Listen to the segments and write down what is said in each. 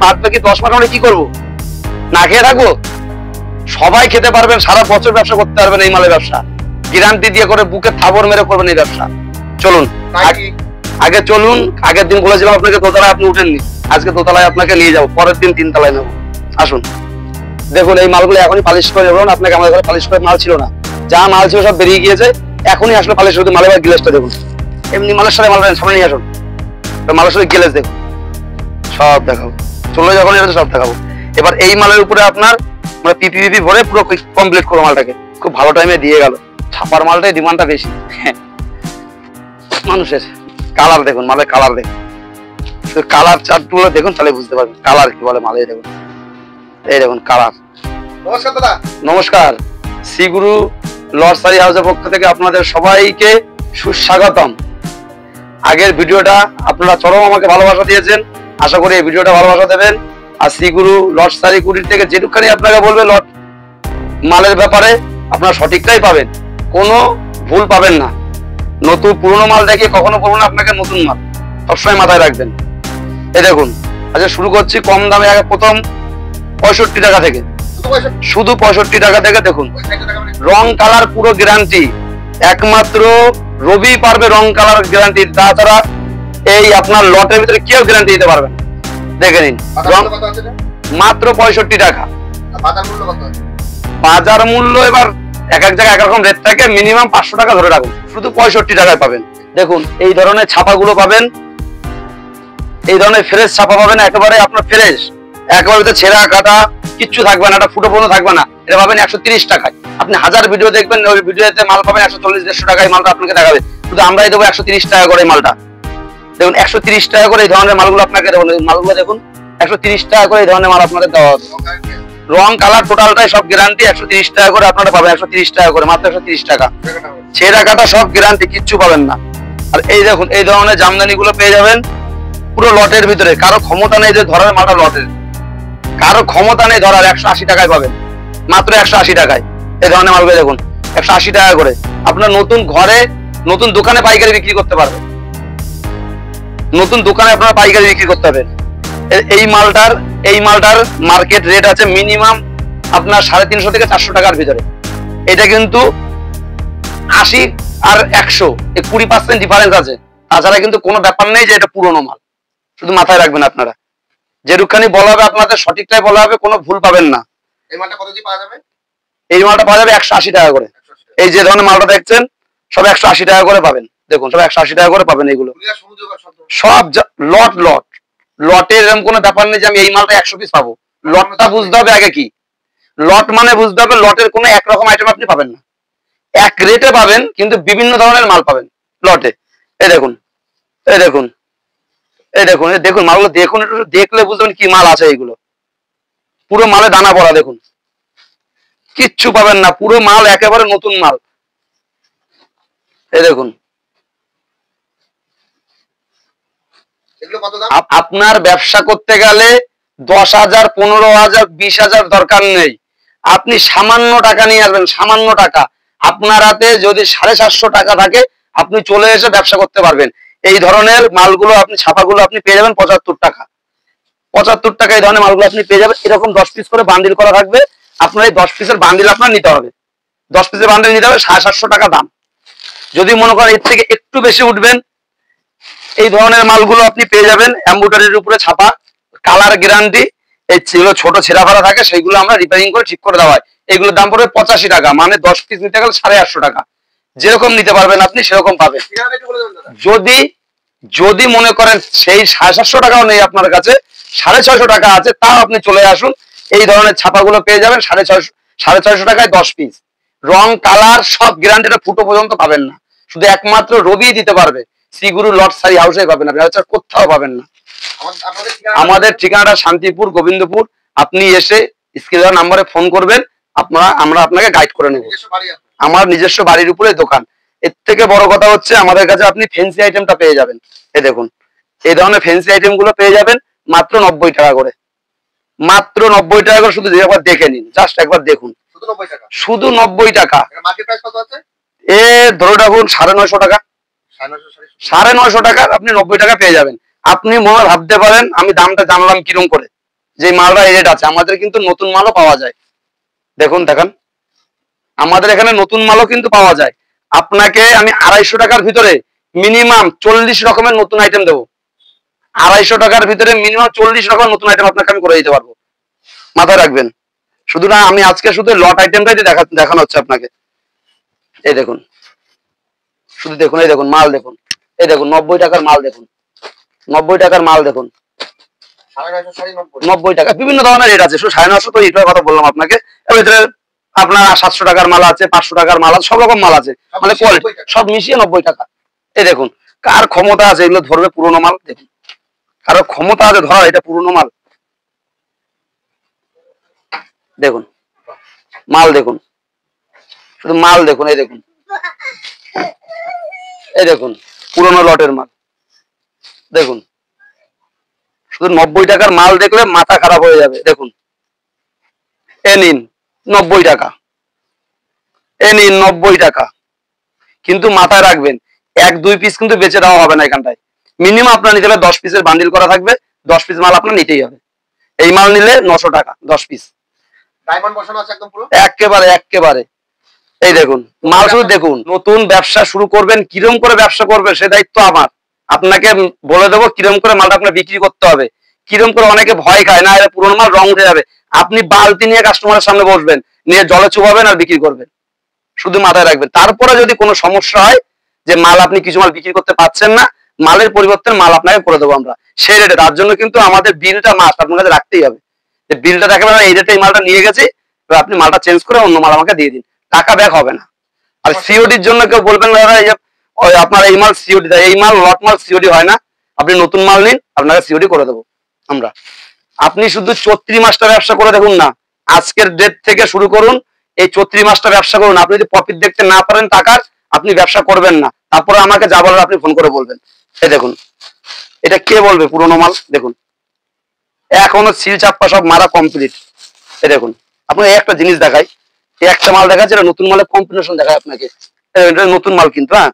বাদ বাকি 10 মাস আমরা কি করবো? না খেয়ে থাকবো? সবাই খেতে পারবেন, সারা বছর ব্যবসা করতে পারবেন এই মালের ব্যবসা, গ্যারান্টি দিয়ে করে বুকে থাবর মেরে করবেন এই ব্যবসা। চলুন আগে চলুন, আগের দিন বলেছিলাম আপনাকে দোতলায়, আপনি উঠেননি, আজকে দোতলায় আপনাকে নিয়ে যাবো, পরের দিন 3 তলায় নেবো। আসুন দেখুন এই মালগুলো এখনই পালিশ করে যাবো। আপনাকে আমাদের ঘরে পালিশ করে মাল ছিল না, যা মাল ছিল সব বেরিয়ে গিয়েছে, এখনই আসলে পালিশ শুধু মালের গ্লেসটা দেখুন, এমনি মালের সাথে মাল সামনে নিয়ে আসুন, মালের সাথে গ্লেস দেখুন, সব দেখাবো, চলে যখন এটা সব দেখাবো। এবার এই মালের উপরে আপনার আমরা পিপি ভরে পুরো কমপ্লিট করবো মালটাকে, খুব ভালো টাইমে দিয়ে গেল। ছাপার মালটাই ডিমান্ডটা বেশি মানুষের। কালার দেখুন, মালের কালার দেখুন, কালার চার্টগুলো দেখুন, তাহলে বুঝতে পারবেন কালার কি বলে মালে। দেখুন এই দেখুন কালার। নমস্কার দাদা। নমস্কার, শ্রীগুরু লর্ডসারি হাউসের পক্ষ থেকে আপনাদের সবাইকে সুস্বাগতম। আগের ভিডিওটা আপনারা চরম আমাকে ভালোবাসা দিয়েছেন, আশা করি এই ভিডিওটা ভালোবাসা দেবেন। আর শ্রীগুরু লর্ডসারি কুটির থেকে যেটুকখানি আপনাকে বলবে লট মালের ব্যাপারে আপনারা সঠিকটাই পাবেন, কোনো ভুল পাবেন না। নতুন পুরনো মাল দেখিয়ে কখনো বলবো না আপনাকে নতুন মাল, সবসময় মাথায় রাখবেন। এই দেখুন আচ্ছা শুরু করছি কম দামে, আগে প্রথম 65 টাকা থেকে, শুধু 65 টাকা থেকে। দেখুন রং কালার পুরো গ্যারান্টি, একমাত্র রবি পারবে রং কালার গ্যারান্টি, তাছাড়া এই আপনার লটের ভিতরে কেউ গ্যারান্টি দিতে পারবেন। দেখে নিন রং মাত্র 65 টাকা। বাজার মূল্য এবার এক এক জায়গায় একরকম রেট থাকে, মিনিমাম 500 টাকা ধরে রাখুন, শুধু 65 টাকায় পাবেন। দেখুন এই ধরনের ছাপাগুলো পাবেন, এই ধরনের ফ্রেশ ছাপা পাবেন, একেবারে আপনার ফ্রেশ, একেবারে ছেঁড়া কাটা কিচ্ছু থাকবে না, একটা ফুটো পর্যন্ত থাকবে না। এটা পাবেন 130 টাকায়। আপনি 1000 ভিডিও দেখবেন, ওই ভিডিওতে মাল পাবেন 140-150 টাকায়, মালটা আপনাকে দেখাবে, শুধু আমরাই দেবো 130 টাকা করে মালটা। দেখুন 130 টাকা করে এই ধরনের মালগুলো আপনাকে দেবো, মালগুলো দেখুন 130 টাকা করে এই ধরনের মাল আপনাদের দেওয়া হবে। রং কালার টোটালটাই সব গ্যারান্টি, 130 টাকা করে আপনারা পাবেন, 130 টাকা করে, মাত্র 130 টাকা। ছেঁড়া কাটা সব গ্যারান্টি, কিচ্ছু পাবেন না। আর এই দেখুন এই ধরনের জামদানি গুলো পেয়ে যাবেন পুরো লটের ভিতরে, কারো ক্ষমতা নেই যে ধরার মালটা লটের, কারো ক্ষমতা নেই ধরার, 180 টাকায় পাবেন, মাত্র 180 টাকায়। এই ধরনের মালগুলো দেখুন 180 টাকা করে। আপনার নতুন ঘরে নতুন দোকানে পাইকারি বিক্রি করতে পারবেন, নতুন দোকানে আপনারা পাইকারি বিক্রি করতে পারবেন। এই মালটার মার্কেট রেট আছে মিনিমাম আপনার 350 থেকে 400 টাকার ভিতরে। এটা কিন্তু 80 আর 100 এই 20% ডিফারেন্স আছে, তাছাড়া কিন্তু কোনো ব্যাপার নেই যে এটা পুরনো মাল, শুধু মাথায় রাখবেন আপনারা, যেটুকখানি বলা হবে আপনাদের সঠিকটাই বলা হবে, কোনো ভুল পাবেন না। এই মালটা কত দিয়ে পাওয়া যাবে? এই মালটা পাওয়া যাবে 180 টাকা করে। এই যে ধরনের মালটা দেখছেন সব 180 টাকা করে পাবেন, দেখুন সব 180 টাকা করে পাবেন। এইগুলো সব লটের এরকম কোনো ব্যাপার নেই যে আমি এই মালটা 100 পিস পাবো। লটটা বুঝতে হবে আগে কি, লট মানে বুঝতে হবে লটের কোনো একরকম আইটেম আপনি পাবেন না, এক রেটে পাবেন, কিন্তু বিভিন্ন ধরনের মাল পাবেন লটে। এই দেখুন এই দেখুন এই দেখুন এই দেখুন মালগুলো দেখুন, একটু দেখলে বুঝবেন কি মাল আছে। এইগুলো পুরো মালে দানা পড়া, দেখুন কিচ্ছু পাবেন না, পুরো মাল একেবারে নতুন মাল। এই দেখুন আপনার ব্যবসা করতে গেলে 10,000, 15,000, 20,000 দরকার নেই, আপনি সামান্য টাকা নিয়ে আসবেন, সামান্য টাকা। আপনার হাতে যদি 750 টাকা থাকে আপনি চলে এসে ব্যবসা করতে পারবেন। এই ধরনের মালগুলো আপনি ছাপাগুলো আপনি পেয়ে যাবেন 75 টাকা, 75 টাকা এই ধরনের মালগুলো আপনি পেয়ে যাবেন। এরকম 10 পিস করে বান্ডিল করা থাকবে, আপনার এই 10 পিসের বান্ডিল আপনার নিতে হবে, 10 পিসের বান্ডিল নিতে হবে, 750 টাকা দাম। যদি মনে করেন এর থেকে একটু বেশি উঠবেন, এই ধরনের মালগুলো আপনি পেয়ে যাবেন এমব্রয়ডারির উপরে ছাপা, কালার গ্যারান্টি। এই যেগুলো ছোট ছেঁড়া ফাড়া থাকে সেইগুলো আমরা রিপেয়ারিং করে ঠিক করে দেওয়া হয়। এইগুলোর দাম পড়বে 85 টাকা, মানে 10 পিস নিতে গেলে 850 টাকা। যেরকম নিতে পারবেন আপনি সেরকম পাবেন। যদি মনে করেন সেই 750 টাকাও নেই আপনার কাছে, 650 টাকা আছে, তাও আপনি চলে আসুন, এই ধরনের ছাপাগুলো পেয়ে যাবেন 650 টাকায় 10 পিস। রং কালার সব গ্যারান্টিটা ফুটো পর্যন্ত পাবেন না, শুধু একমাত্র রবি দিতে পারবে, শ্রীগুরু লর্ডসারি হাউসে পাবেন, আপনি কোথাও পাবেন না। আমাদের ঠিকানাটা শান্তিপুর, গোবিন্দপুর। আপনি এসে স্ক্রিনে দেওয়া নাম্বারে ফোন করবেন, আমরা আপনাকে গাইড করে নেব। আমার নিজস্ব বাড়ির উপরে দোকান। এর থেকে বড় কথা হচ্ছে আমাদের কাছে আপনি ফ্যান্সি আইটেমটা পেয়ে যাবেন। এই দেখুন এই ধরনের ফ্যান্সি আইটেম গুলো পেয়ে যাবেন মাত্র 90 টাকা করে, মাত্র 90 টাকা করে। শুধু একবার দেখে নিন, জাস্ট একবার দেখুন, শুধু 90 টাকা। এ ধরে রাখুন 950 টাকা, 950 টাকা আপনি 90 টাকা পেয়ে যাবেন। আপনি মনে ভাবতে পারেন আমি দামটা জানলাম কিরকম করে, যে মালটা এই রেট আছে, আমাদের কিন্তু নতুন মালও পাওয়া যায়। দেখুন দেখান, আমাদের এখানে নতুন মালও কিন্তু পাওয়া যায়। আপনাকে আমি 250 টাকার ভিতরে মিনিমাম 40 রকমের নতুন আইটেম দেবো। 250 টাকার ভিতরে মিনিমাম 40 রকমের নতুন আইটেম আপনাকে আমি করে দিতে পারবো, মাথায় রাখবেন। শুধু না, আমি আজকে শুধু লট আইটেমটাই দেখানো হচ্ছে আপনাকে। এই দেখুন, শুধু দেখুন, এই দেখুন মাল দেখুন, এই দেখুন 90 টাকার মাল দেখুন, 90 টাকার মাল দেখুন, 90 টাকা। বিভিন্ন ধরনের রেট আছে, শুধু 950 তো এইটার কথা বললাম আপনাকে। এর ভিতরে আপনার 700 টাকার মাল আছে, 500 টাকার মাল আছে, সব রকম মাল আছে, মানে কোয়ালিটি সব মিশিয়ে 90 টাকা। এই দেখুন, কার ক্ষমতা আছে এগুলো ধরবে পুরোনো মাল? দেখুন, কারো ক্ষমতা আছে ধরা এটা পুরোনো মাল? দেখুন মাল দেখুন, শুধু মাল দেখুন, এই দেখুন, এই দেখুন পুরোনো লটের মাল দেখুন। শুধু 90 টাকার মাল দেখলে মাথা খারাপ হয়ে যাবে। দেখুন, এ নিন 90 টাকা, এ নিন 90 টাকা। কিন্তু মাথায় রাখবেন, 1-2 পিস কিন্তু বেচে দেওয়া হবে না এখানটায়। মিনিমাম আপনার নিতে হলে 10 পিসের বান্ডিল করা থাকবে, 10 পিস মাল আপনার নিতেই হবে। এই মাল নিলে 900 টাকা 10 পিস। ডায়মন্ড বসানো আছে একদম পুরো একেবারে একেবারে। এই দেখুন মাল শুধু দেখুন। নতুন ব্যবসা শুরু করবেন, কিরম করে ব্যবসা করবে সে দায়িত্ব আমার। আপনাকে বলে দেবো কিরম করে মালটা আপনার বিক্রি করতে হবে, কিরম করে। অনেকে ভয় খায় না, এটা পুরোনো মাল, রং উঠে যাবে। আপনি বালতি নিয়ে কাস্টমারের সামনে বসবেন, নিয়ে জলে চুবাবেন আর বিক্রি করবেন, শুধু মাথায় রাখবেন। তারপরে যদি কোনো সমস্যা হয় যে মাল আপনি কিছু মাল বিক্রি করতে পারছেন না, মালের পরিবর্তন মাল আপনাকে করে দেবো আমরা সেই রেটে। তার জন্য কিন্তু আমাদের বিলটা মাস্ট আপনার কাছে রাখতেই হবে, যে বিলটা দেখাবেন এই রেটে এই মালটা নিয়ে গেছি, এবার আপনি মালটা চেঞ্জ করে অন্য মাল আমাকে দিয়ে দিন, টাকা ব্যাক হবে না। আর সিওডির জন্য কেউ বলবেন না আপনার এই মাল সিওডি দেয়, এই মাল লট মাল সিওডি হয় না। আপনি নতুন মাল নিন, আপনাকে সিওডি করে দেবো আমরা। আপনি শুধু 34 মাসটা ব্যবসা করে দেখুন না, আজকের ডেট থেকে শুরু করুন, এই 34 মাসটা ব্যবসা করুন। আপনি যদি প্রফিট দেখতে না পারেন টাকার, আপনি ব্যবসা করবেন না। তারপরে আমাকে যা বলার আপনি ফোন করে বলবেন। এই দেখুন, এটা কে বলবে পুরোনো মাল? দেখুন এখনো সিল চাপ্পা সব মারা কমপ্লিট। এই দেখুন, আপনাকে একটা জিনিস দেখাই, এই একটা মাল দেখাচ্ছে, এটা নতুন মালের কম্বিনেশন দেখায় আপনাকে। এটা নতুন মাল কিন্তু, হ্যাঁ।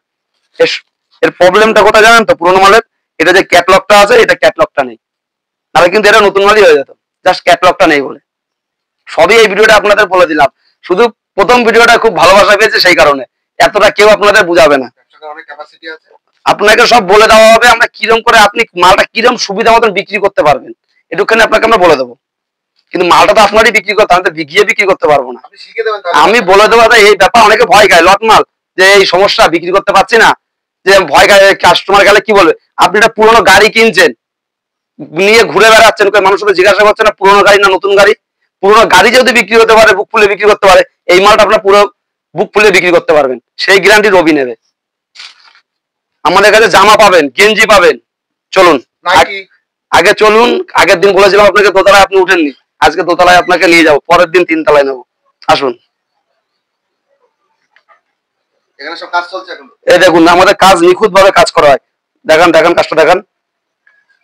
এর প্রবলেমটা কোথায় জানেন তো? পুরোনো মালের এটা যে ক্যাটলগটা আছে, এটা ক্যাটলগটা নেই, তাহলে কিন্তু এটা নতুন মালই হয়ে যেত। জাস্ট ক্যাটলগটা নেই বলে। সবই এই ভিডিওটা আপনাদের বলে দিলাম, শুধু প্রথম ভিডিওটা খুব ভালোবাসা পেয়েছে সেই কারণে। এতটা কেউ আপনাদের বুঝাবে না, ব্যবসার অনেক ক্যাপাসিটি আছে। আপনাকে সব বলে দেওয়া হবে আমরা কিরম করে আপনি মালটা কিরম সুবিধা মতন বিক্রি করতে পারবেন, এটুখানি আপনাকে আমরা বলে দেবো। কিন্তু মালটা তো আপনারই বিক্রি করতে, আমি তো গিয়ে বিক্রি করতে পারবো না। আপনি শিখে দেবেন তাহলে। আমি বলে দেবো এই ব্যাপার। অনেকে ভয় খায় লট মাল, যে এই সমস্যা বিক্রি করতে পারছি না, যে ভয় খায় কাস্টমার গেলে কি বলবে। আপনি একটা পুরোনো গাড়ি কিনছেন, নিয়ে ঘুরে বেড়াচ্ছেন, মানুষকে জিজ্ঞাসা করছেন না পুরোনো গাড়ি না নতুন গাড়ি। পুরোনো গাড়ি যদি বিক্রি হতে পারে, বুক ফুলে বিক্রি করতে পারে, এই মালটা আপনার পুরো বুক ফুলে বিক্রি করতে পারবেন, সেই গ্যারান্টি রবি নেবে। আমাদের কাছে জামা পাবেন, গেঞ্জি পাবেন। চলুন নাইটি আগে চলুন। আগের দিন বলেছিলাম আপনাকে দোতলায়, আপনি উঠেননি। আজকে দোতলায় আপনাকে নিয়ে যাবো, পরের দিন 3 তলায় নেবো। আসুন। এখানে সব কাজ চলছে এখন। এই দেখুন, আমাদের কাজ নিখুঁত ভাবে কাজ করা হয়। দেখান দেখান কাজটা দেখান।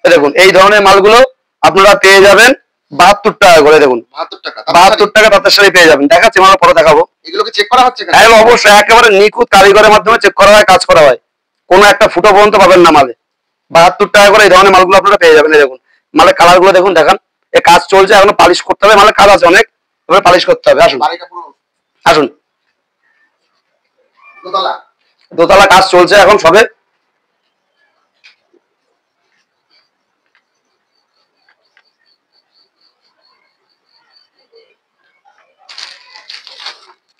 এই দেখুন, এই ধরনের মালগুলো আপনারা পেয়ে যাবেন 72 টাকা করে। দেখুন 72 টাকা। 72 টাকা তাঁতের শাড়ি পেয়ে যাবেন। দেখাচ্ছি, মাল পরে দেখাবো। এগুলোকে চেক করা হচ্ছে কেন? হ্যাঁ অবশ্যই, একেবারে নিখুঁত কারিগরের মাধ্যমে চেক করা হয়, কাজ করা হয়। কোনো একটা ফুটো পর্যন্ত পাবেন না মালে। 72 টাকা করে এই ধরনের মালগুলো আপনারা পেয়ে যাবেন। এই দেখুন, মালের কালার গুলো দেখুন, দেখান। এই কাজ চলছে, এখনো পালিশ করতে হবে, মালের কাজ আছে অনেক, এবার পালিশ করতে হবে। আসুন বাড়িটা পুরো আসুন। দোতলা। দোতলা কাজ চলছে এখন সবে।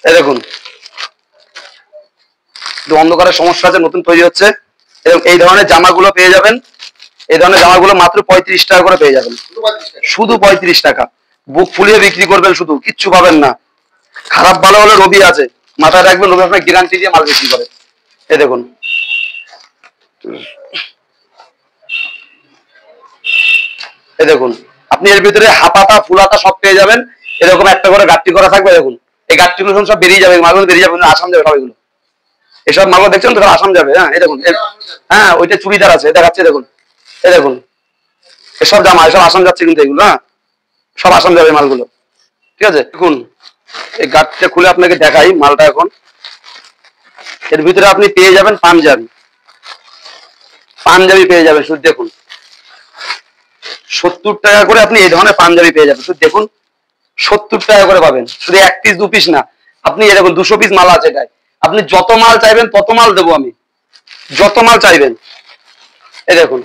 এই দেখুন, অন্ধকারের সমস্যা আছে, নতুন তৈরি হচ্ছে। এবং এই ধরনের জামাগুলো পেয়ে যাবেন, এই ধরনের জামাগুলো মাত্র 35 টাকা করে পেয়ে যাবেন। শুধু 35 টাকা। বুক ফুলিয়ে বিক্রি করবেন, শুধু কিচ্ছু পাবেন না। খারাপ ভালো হলে রবি আছে, মাথায় রাখবেন, রবি আপনার গ্যারান্টি দিয়ে মাল বিক্রি করে। এই দেখুন, এই দেখুন, আপনি এর ভিতরে হাতাটা ফুলাটা সব পেয়ে যাবেন। এরকম একটা করে গাঁটটি করা থাকবে। দেখুন, এই গাঁটটিগুলো সব বেরিয়ে যাবে, মালগুলো বেরিয়ে যাবে, আসাম যাবে সব। এগুলো এসব মালগুলো দেখছেন তো, আসাম যাবে। হ্যাঁ এই দেখুন, হ্যাঁ ওইটা চুড়িদার আছে, দেখাচ্ছে। দেখুন, এই দেখুন, এসব জামা এসব আসাম যাচ্ছে কিন্তু, এগুলো হ্যাঁ সব আসাম যাবে মালগুলো। ঠিক আছে, দেখুন এই গাঁটটা খুলে আপনাকে দেখাই মালটা এখন। এর ভিতরে আপনি পেয়ে যাবেন পাঞ্জাবি, পাঞ্জাবি পেয়ে যাবেন। শুধু দেখুন, 70 টাকা করে আপনি এই ধরনের পাঞ্জাবি পেয়ে যাবেন। শুধু দেখুন 70 টাকা করে পাবেন, শুধু 1 পিস 2 পিস না, আপনি এই দেখুন 200 পিস মাল আছে এটাই। আপনি যত মাল চাইবেন তত মাল দেবো আমি, যত মাল চাইবেন। এই দেখুন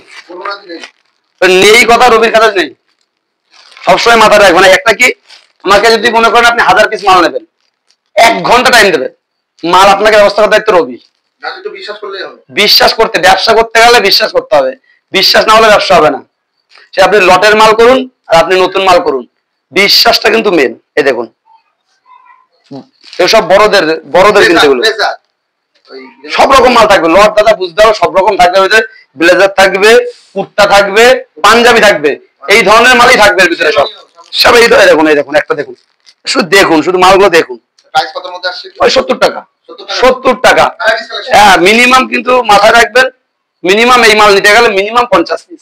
নেই কথা রবির কাছে নেই, সবসময় মাথায় রাখবেন। একটা কি, আমাকে যদি মনে করেন আপনি 1000 পিস মাল নেবেন, 1 ঘন্টা টাইম দেবেন, মাল আপনাকে ব্যবস্থা করার দায়িত্ব রবি। বিশ্বাস করতে, ব্যবসা করতে গেলে বিশ্বাস করতে হবে, বিশ্বাস না হলে ব্যবসা হবে না। সে আপনি লটের মাল করুন আর আপনি নতুন মাল করুন, বিশ্বাসটা কিন্তু মেন। এই দেখুন এসব বড়দের কিন্তু এগুলো সব রকম মাল থাকবে, লট দাদা বুঝতে হবে, সব রকম থাকবে। ব্লেজার থাকবে, কুর্তা থাকবে, পাঞ্জাবি থাকবে, এই ধরনের মালই থাকবে এর ভিতরে সব। সব এই দেখুন, এই দেখুন একটা দেখুন, শুধু দেখুন, শুধু মালগুলো দেখুন। ওই 70 টাকা, 70 টাকা। হ্যাঁ মিনিমাম কিন্তু মাথায় রাখবেন, মিনিমাম এই মাল নিতে গেলে মিনিমাম 50 পিস,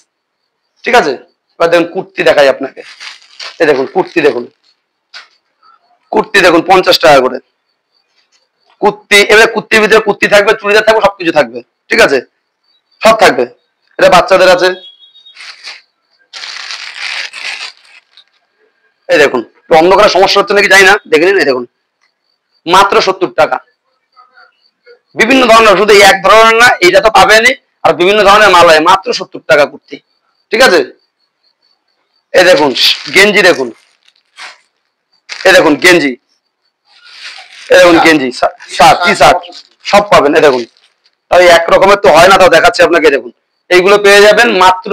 ঠিক আছে? এবার দেখুন কুর্তি দেখাই আপনাকে, এই দেখুন কুর্তি দেখুন, কুর্তি দেখুন 50 টাকা করে কুর্তি। এবার কুর্তির ভিতরে কুর্তি থাকবে, চুড়িদার থাকবে, সবকিছু থাকবে, ঠিক আছে? সব থাকবে। এটা বাচ্চাদের আছে, এই দেখুন। অন্ধকারের সমস্যা হচ্ছে নাকি জানি না, দেখে নিন। এই দেখুন মাত্র 70 টাকা, বিভিন্ন ধরনের, শুধু এক ধরনের না, এইটা তো পাবেনই, আর বিভিন্ন ধরনের মাল হয়, মাত্র 70 টাকা কুর্তি, ঠিক আছে? এই দেখুন গেঞ্জি দেখুন, এই দেখুন গেঞ্জি, এই দেখুন গেঞ্জি, শার্ট, টি শার্ট সব পাবেন। এই দেখুন, তাই এক রকমের তো হয় না, তাও দেখাচ্ছি আপনাকে। দেখুন এইগুলো পেয়ে যাবেন মাত্র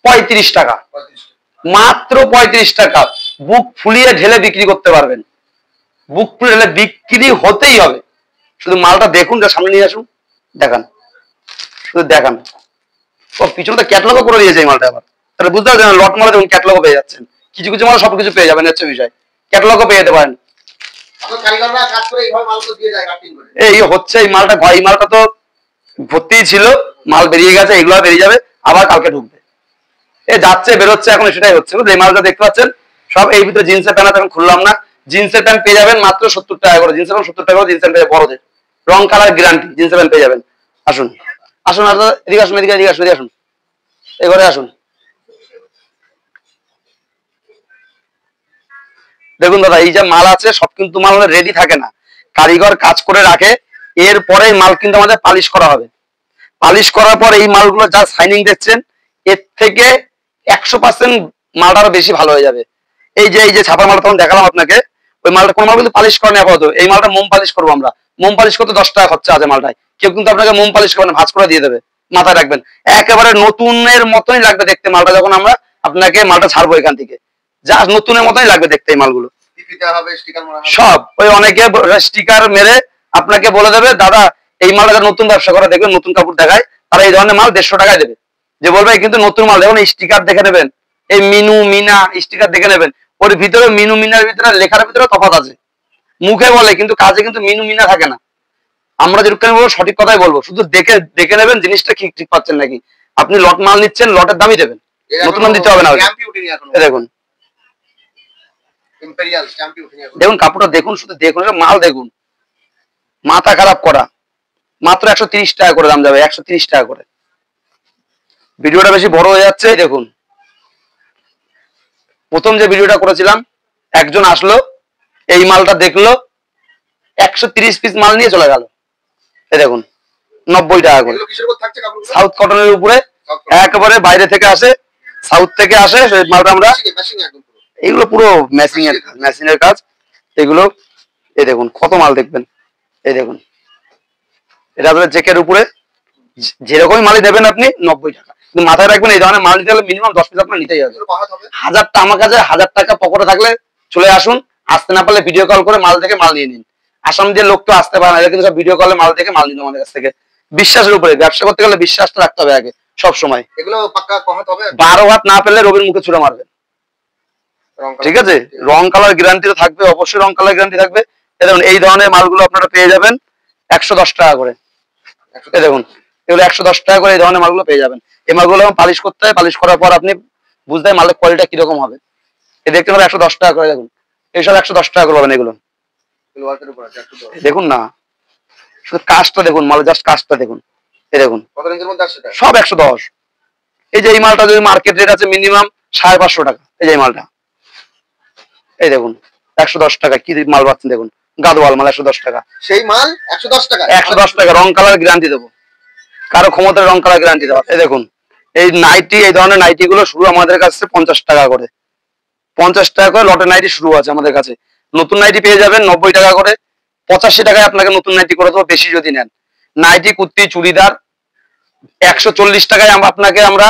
35 টাকা, মাত্র 35 টাকা। বুক ফুলিয়ে ঢেলে বিক্রি করতে পারবেন, বুক ফুলিয়ে ঢেলে বিক্রি হতেই হবে। শুধু মালটা দেখুন, যা সামনে নিয়ে আসুন, দেখান, শুধু দেখান। ও পিছনে তো ক্যাটলগও করে দিয়েছে এই মালটা। আবার তাহলে বুঝতে পারছেন, লট মালে দেখুন ক্যাটলগও পেয়ে যাচ্ছেন, কিছু কিছু মাল সবকিছু পেয়ে যাবেন, হচ্ছে বিষয়। ক্যাটলগও পেয়ে যেতে পারেন। এই হচ্ছে এই মালটা, এই মালটা তো ভর্তিই ছিল, মাল বেরিয়ে গেছে, এগুলো বেরিয়ে যাবে, আবার কালকে ঢুকবে। এ যাচ্ছে বেরোচ্ছে, এখন সেটাই হচ্ছে। এই মালটা দেখতে পাচ্ছেন সব এই ভিতরে জিন্সের প্যান্ট, এখন খুললাম না। জিন্সের প্যান্ট পেয়ে যাবেন মাত্র 70 টাকা করে, জিন্সের প্যান্ট 70 টাকা করে, জিন্সের প্যান্ট বড়দের, রং কালার গ্যারান্টি জিন্সের প্যান্ট পেয়ে যাবেন। আসুন আসুন, এদিকে আসুন, এদিকে আসুন, এদিকে আসুন, এই ঘরে আসুন। দেখুন দাদা, এই যে মাল আছে সব কিন্তু মাল রেডি থাকে না, কারিগর কাজ করে রাখে, এরপরে মাল কিন্তু আমাদের পালিশ করা হবে। পালিশ করার পর এই মালগুলো যা শাইনিং দেখছেন, এর থেকে 100% মালটা আরো বেশি ভালো হয়ে যাবে। এই যে ছাপার মালটা তখন দেখালাম আপনাকে, ওই মালটা কোন মাল কিন্তু পালিশ করে নেওয়া আপাতত। এই মালটা মোম পালিশ করবো আমরা, মোম পালিশ করতে 10 টাকা খরচা আছে মালটায়। কেউ কিন্তু আপনাকে মোম পালিশ করবে না, ভাঁজ করে দিয়ে দেবে, মাথায় রাখবেন। একেবারে নতুনের মতনই লাগবে দেখতে মালটা, যখন আমরা আপনাকে মালটা ছাড়বো এখান থেকে, যা নতুনের মতনই লাগবে দেখতে এই মালগুলো সব। ওই অনেকে স্টিকার মেরে আপনাকে বলে দেবে, দাদা এই মালটা নতুন ব্যবসা করে, দেখবেন নতুন কাপড় দেখায়, তারা এই ধরনের মাল 150 টাকায় দেবে, যে বলবে কিন্তু নতুন মাল। দেখুন স্টিকার দেখে নেবেন, এই মিনু মিনা স্টিকার দেখে নেবেন, ওর ভিতরে মিনু মিনার ভিতরে লেখার ভিতরে তফাৎ আছে। মুখে বলে কিন্তু কাজে কিন্তু মিনু মিনা থাকে না। আমরা যেরকম বলবো সঠিক কথাই বলবো, শুধু দেখে নেবেন জিনিসটা ঠিক পাচ্ছেন নাকি। আপনি লট মাল নিচ্ছেন, লটের দামই দেবেন, নতুন দাম দিতে হবে না। দেখুন দেখুন কাপড়টা দেখুন, শুধু দেখুন, মাল দেখুন, মাথা খারাপ করা। মাত্র 130 টাকা করে দাম যাবে, 130 টাকা করে। ভিডিওটা বেশি বড় হয়ে যাচ্ছে। দেখুন প্রথম যে ভিডিওটা করেছিলাম, একজন আসলো, এই মালটা দেখলো, 130 পিস মাল নিয়ে চলে গেল। এই দেখুন 90 টাকা করে, সাউথ কটনের উপরে, একেবারে বাইরে থেকে আসে, সাউথ থেকে আসে সেই মালটা। আমরা এগুলো পুরো মেশিনের কাজ এগুলো। এই দেখুন কত মাল দেখবেন, এই দেখুন এটা আপনার চেকের উপরে, যেরকমই মালই দেবেন আপনি 90 টাকা। কিন্তু মাথায় রাখবেন, এই ধরনের মাল নিতে হলে মিনিমাম 10 পিস আপনার নিতেই হবে। 1000 টাকা আমার কাছে, 1000 টাকা পকেটে থাকলে চলে আসুন, আসতে না পারলে ভিডিও কল করে মাল দেখে মাল নিয়ে নিন। আসাম দিয়ে লোক তো আসতে পারে না, কিন্তু সব ভিডিও কলে মাল দেখে মাল নিন আমাদের কাছ থেকে। বিশ্বাসের উপরে ব্যবসা করতে গেলে বিশ্বাসটা রাখতে হবে আগে, সব সময়। এগুলো পাক্কা কথা হবে, 12 হাত না পেলে রবির মুখে ছুড়ে মারবেন, ঠিক আছে? রং কালার গ্যারান্টি তো থাকবে, অবশ্যই রং কালার গ্যারান্টি থাকবে। দেখুন এই ধরনের মালগুলো আপনারা পেয়ে যাবেন 110 টাকা করে। এই দেখুন এগুলো 110 টাকা করে, এই ধরনের মালগুলো পেয়ে যাবেন। এই মালগুলো পালিশ করতে হয়, পালিশ করার পর আপনি বুঝতে হয় মালের কোয়ালিটি কিরকম হবে। এই দেখতে পাবেন 110 টাকা করে। দেখুন এইসব 110 টাকা করে পাবেন এগুলো। দেখুন না, শুধু কাজটা দেখুন, মালের জাস্ট কাজটা দেখুন। এই দেখুন সব 110, এই যে এই মালটা যদি মার্কেট রেট আছে মিনিমাম 550 টাকা, এই যে এই মালটা, এই দেখুন 110 টাকা, কি মাল পাচ্ছেন দেখুন, গাদওয়াল মাল 110 টাকা, সেই মাল 110 টাকা। 110 টাকা, রং কালার গ্যারান্টি দেবো, কারো ক্ষমতার রং কালার গ্যারান্টি দেবো। এই দেখুন এই নাইটি, এই ধরনের নাইটি গুলো শুরু আমাদের কাছে 50 টাকা করে, 50 টাকা করে লটের নাইটি শুরু আছে আমাদের কাছে। নতুন নাইটি পেয়ে যাবেন 90 টাকা করে, 85 টাকায় আপনাকে নতুন নাইটি করে দেবো বেশি যদি নেন। নাইটি, কুর্তি, চুড়িদার 140 টাকায় আপনাকে আমরা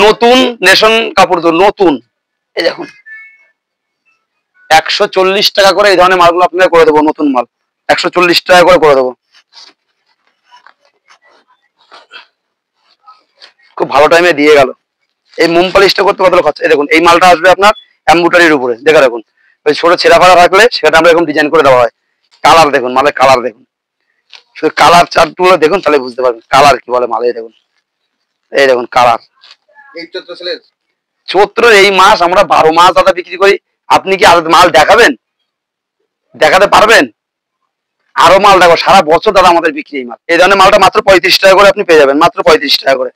নতুন নেশন কাপড় দেবো, নতুন। এই দেখুন 140 টাকা করে এই ধরনের মালগুলো আপনাকে করে দেবো, নতুন মাল 140 টাকা করে দেবো। খুব ভালো টাইমে দিয়ে গেল। এই মোম পালিশটা করতে কত খরচ? এই দেখুন এই মালটা আসবে আপনার এমব্রয়ডারির উপরে, দেখে রাখুন, ওই ছোট ছেঁড়া ফাড়া থাকলে সেটা আমরা এরকম ডিজাইন করে দেওয়া হয়। কালার দেখুন, মালের কালার দেখুন, শুধু কালার চার্টগুলো দেখুন তাহলে বুঝতে পারবেন কালার কি বলে মালে। দেখুন এই দেখুন কালার। এই চৈত্র সেলের চৈত্র এই মাস আমরা 12 মাস দাদা বিক্রি করি। আপনি কি আর মাল দেখাবেন? দেখাতে পারবেন? আরো মাল দেখো, সারা বছর দাদা আমাদের বিক্রি এই মাল। এই ধরনের মালটা মাত্র 35 টাকা করে আপনি পেয়ে যাবেন, মাত্র 35 টাকা করে।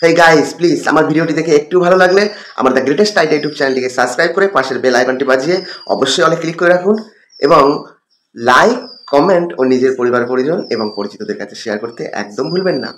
হেই গাইস, প্লিজ আমার ভিডিওটি দেখে একটু ভালো লাগলে আমার দ্য গ্রেটেস্ট আইডিয়া ইউটিউব চ্যানেলটিকে সাবস্ক্রাইব করে পাশের বেল আইকনটি বাজিয়ে অবশ্যই অলে ক্লিক করে রাখুন এবং লাইক, কমেন্ট ও নিজের পরিবার পরিজন এবং পরিচিতদের কাছে শেয়ার করতে একদম ভুলবেন না।